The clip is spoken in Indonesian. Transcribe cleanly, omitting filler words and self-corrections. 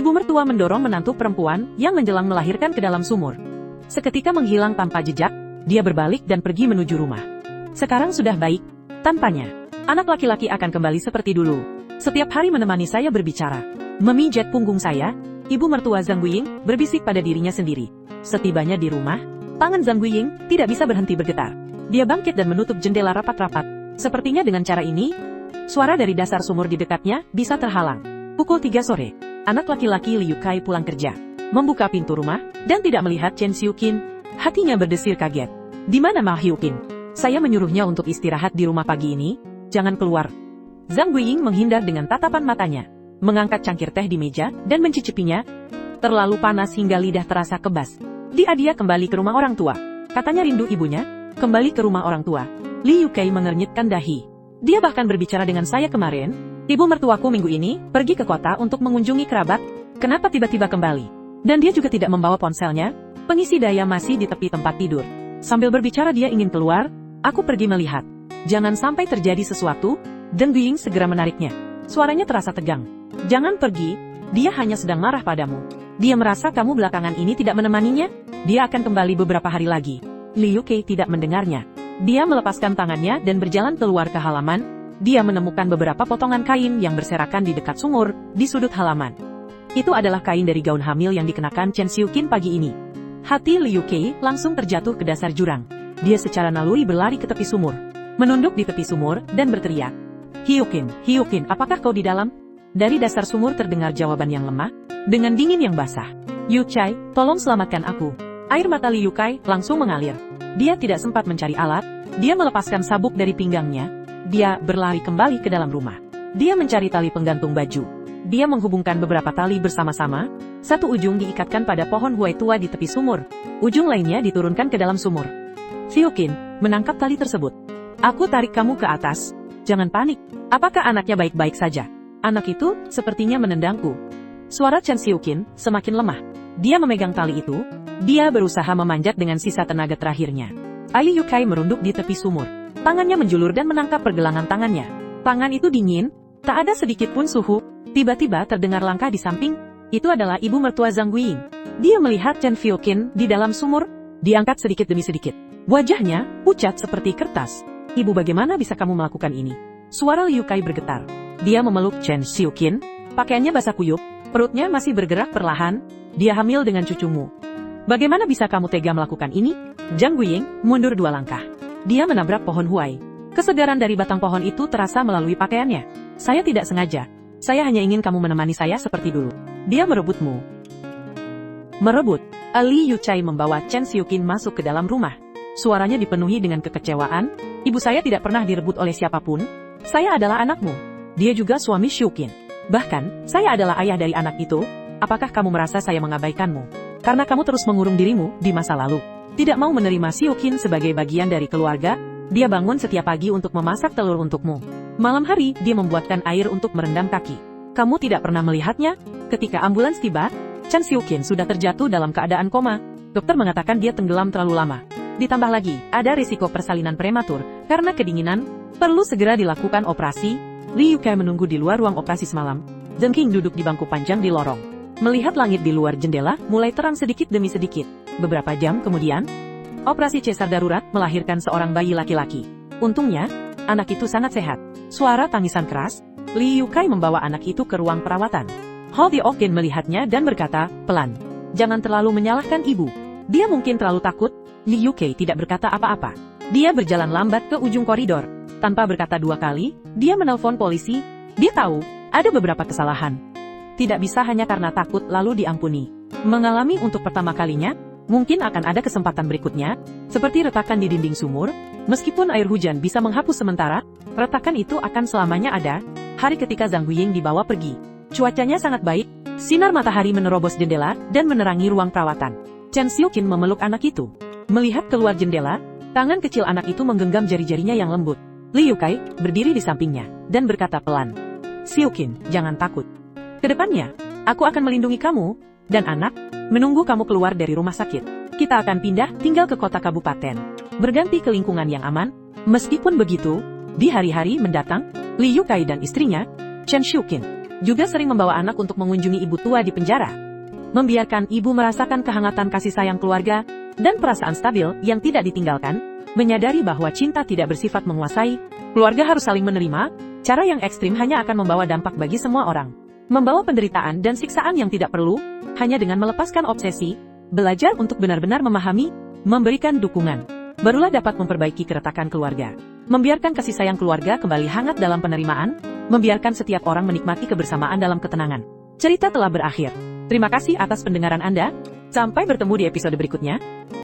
Ibu mertua mendorong menantu perempuan yang menjelang melahirkan ke dalam sumur. Seketika menghilang tanpa jejak, dia berbalik dan pergi menuju rumah. Sekarang sudah baik, tampaknya. Anak laki-laki akan kembali seperti dulu. Setiap hari menemani saya berbicara, memijat punggung saya. Ibu mertua Zhang Guiying berbisik pada dirinya sendiri. Setibanya di rumah, tangan Zhang Guiying tidak bisa berhenti bergetar. Dia bangkit dan menutup jendela rapat-rapat. Sepertinya dengan cara ini, suara dari dasar sumur di dekatnya bisa terhalang. Pukul 3 sore, anak laki-laki Liu Kai pulang kerja, membuka pintu rumah, dan tidak melihat Chen Xiuqin. Hatinya berdesir kaget. Di mana Ma Xiuqin? Saya menyuruhnya untuk istirahat di rumah pagi ini. Jangan keluar. Zhang Guiying menghindar dengan tatapan matanya, mengangkat cangkir teh di meja dan mencicipinya. Terlalu panas hingga lidah terasa kebas. Dia kembali ke rumah orang tua. Katanya rindu ibunya. Kembali ke rumah orang tua. Liu Kai mengernyitkan dahi. Dia bahkan berbicara dengan saya kemarin. Ibu mertuaku minggu ini pergi ke kota untuk mengunjungi kerabat. Kenapa tiba-tiba kembali? Dan dia juga tidak membawa ponselnya. Pengisi daya masih di tepi tempat tidur. Sambil berbicara dia ingin keluar. Aku pergi melihat. Jangan sampai terjadi sesuatu. Zhang Guiying segera menariknya. Suaranya terasa tegang. Jangan pergi. Dia hanya sedang marah padamu. Dia merasa kamu belakangan ini tidak menemaninya. Dia akan kembali beberapa hari lagi. Liu Kai tidak mendengarnya. Dia melepaskan tangannya dan berjalan keluar ke halaman. Dia menemukan beberapa potongan kain yang berserakan di dekat sumur, di sudut halaman. Itu adalah kain dari gaun hamil yang dikenakan Chen Xiuqin pagi ini. Hati Liu Kai langsung terjatuh ke dasar jurang. Dia secara naluri berlari ke tepi sumur, menunduk di tepi sumur dan berteriak. Xiuqin, apakah kau di dalam? Dari dasar sumur terdengar jawaban yang lemah, dengan dingin yang basah. Yu Chai, tolong selamatkan aku. Air mata Liu Kai langsung mengalir. Dia tidak sempat mencari alat. Dia melepaskan sabuk dari pinggangnya. Dia berlari kembali ke dalam rumah. Dia mencari tali penggantung baju. Dia menghubungkan beberapa tali bersama-sama. Satu ujung diikatkan pada pohon huai tua di tepi sumur. Ujung lainnya diturunkan ke dalam sumur. Xiuqin menangkap tali tersebut. Aku tarik kamu ke atas. Jangan panik. Apakah anaknya baik-baik saja? Anak itu sepertinya menendangku. Suara Chen Xiuqin semakin lemah. Dia memegang tali itu. Dia berusaha memanjat dengan sisa tenaga terakhirnya. Liu Kai merunduk di tepi sumur. Tangannya menjulur dan menangkap pergelangan tangannya. Tangan itu dingin, tak ada sedikit pun suhu. Tiba-tiba terdengar langkah di samping. Itu adalah ibu mertua Zhang Guiying. Dia melihat Chen Xiuqin di dalam sumur. Diangkat sedikit demi sedikit. Wajahnya pucat seperti kertas. Ibu, bagaimana bisa kamu melakukan ini? Suara Liu Kai bergetar. Dia memeluk Chen Xiuqin. Pakaiannya basah kuyup. Perutnya masih bergerak perlahan. Dia hamil dengan cucumu. Bagaimana bisa kamu tega melakukan ini? Zhang Guiying mundur 2 langkah. Dia menabrak pohon huai. Kesegaran dari batang pohon itu terasa melalui pakaiannya. Saya tidak sengaja. Saya hanya ingin kamu menemani saya seperti dulu. Dia merebutmu. Merebut. Liu Chai membawa Chen Xiuqin masuk ke dalam rumah. Suaranya dipenuhi dengan kekecewaan. Ibu saya tidak pernah direbut oleh siapapun. Saya adalah anakmu. Dia juga suami Xiuqin. Bahkan, saya adalah ayah dari anak itu. Apakah kamu merasa saya mengabaikanmu? Karena kamu terus mengurung dirimu di masa lalu. Tidak mau menerima Xiuqin sebagai bagian dari keluarga. Dia bangun setiap pagi untuk memasak telur untukmu. Malam hari, dia membuatkan air untuk merendam kaki. Kamu tidak pernah melihatnya? Ketika ambulans tiba, Chen Xiuqin sudah terjatuh dalam keadaan koma. Dokter mengatakan dia tenggelam terlalu lama. Ditambah lagi, ada risiko persalinan prematur. Karena kedinginan, perlu segera dilakukan operasi. Liu Kai menunggu di luar ruang operasi semalam. Zhang Qing duduk di bangku panjang di lorong. Melihat langit di luar jendela, mulai terang sedikit demi sedikit. Beberapa jam kemudian, operasi cesar darurat melahirkan seorang bayi laki-laki. Untungnya, anak itu sangat sehat. Suara tangisan keras. Liu Kai membawa anak itu ke ruang perawatan. Hou Xiuqin melihatnya dan berkata, pelan. Jangan terlalu menyalahkan ibu. Dia mungkin terlalu takut. Liu Kai tidak berkata apa-apa. Dia berjalan lambat ke ujung koridor. Tanpa berkata 2 kali, dia menelpon polisi. Dia tahu, ada beberapa kesalahan. Tidak bisa hanya karena takut lalu diampuni. Mengalami untuk pertama kalinya, mungkin akan ada kesempatan berikutnya, seperti retakan di dinding sumur. Meskipun air hujan bisa menghapus sementara, retakan itu akan selamanya ada. Hari ketika Zhang Guiying dibawa pergi. Cuacanya sangat baik, sinar matahari menerobos jendela dan menerangi ruang perawatan. Chen Xiuqin memeluk anak itu. Melihat keluar jendela, tangan kecil anak itu menggenggam jari-jarinya yang lembut. Liu Kai berdiri di sampingnya dan berkata pelan, Xiuqin, jangan takut. Kedepannya, aku akan melindungi kamu dan anak, menunggu kamu keluar dari rumah sakit. Kita akan pindah tinggal ke kota kabupaten, berganti ke lingkungan yang aman. Meskipun begitu, di hari-hari mendatang, Liu Kai dan istrinya, Chen Xiuqin, Juga sering membawa anak untuk mengunjungi ibu tua di penjara. Membiarkan ibu merasakan kehangatan kasih sayang keluarga dan perasaan stabil yang tidak ditinggalkan, menyadari bahwa cinta tidak bersifat menguasai, keluarga harus saling menerima, cara yang ekstrim hanya akan membawa dampak bagi semua orang. Membawa penderitaan dan siksaan yang tidak perlu, hanya dengan melepaskan obsesi, belajar untuk benar-benar memahami, memberikan dukungan, barulah dapat memperbaiki keretakan keluarga. Membiarkan kasih sayang keluarga kembali hangat dalam penerimaan, membiarkan setiap orang menikmati kebersamaan dalam ketenangan. Cerita telah berakhir. Terima kasih atas pendengaran Anda. Sampai bertemu di episode berikutnya.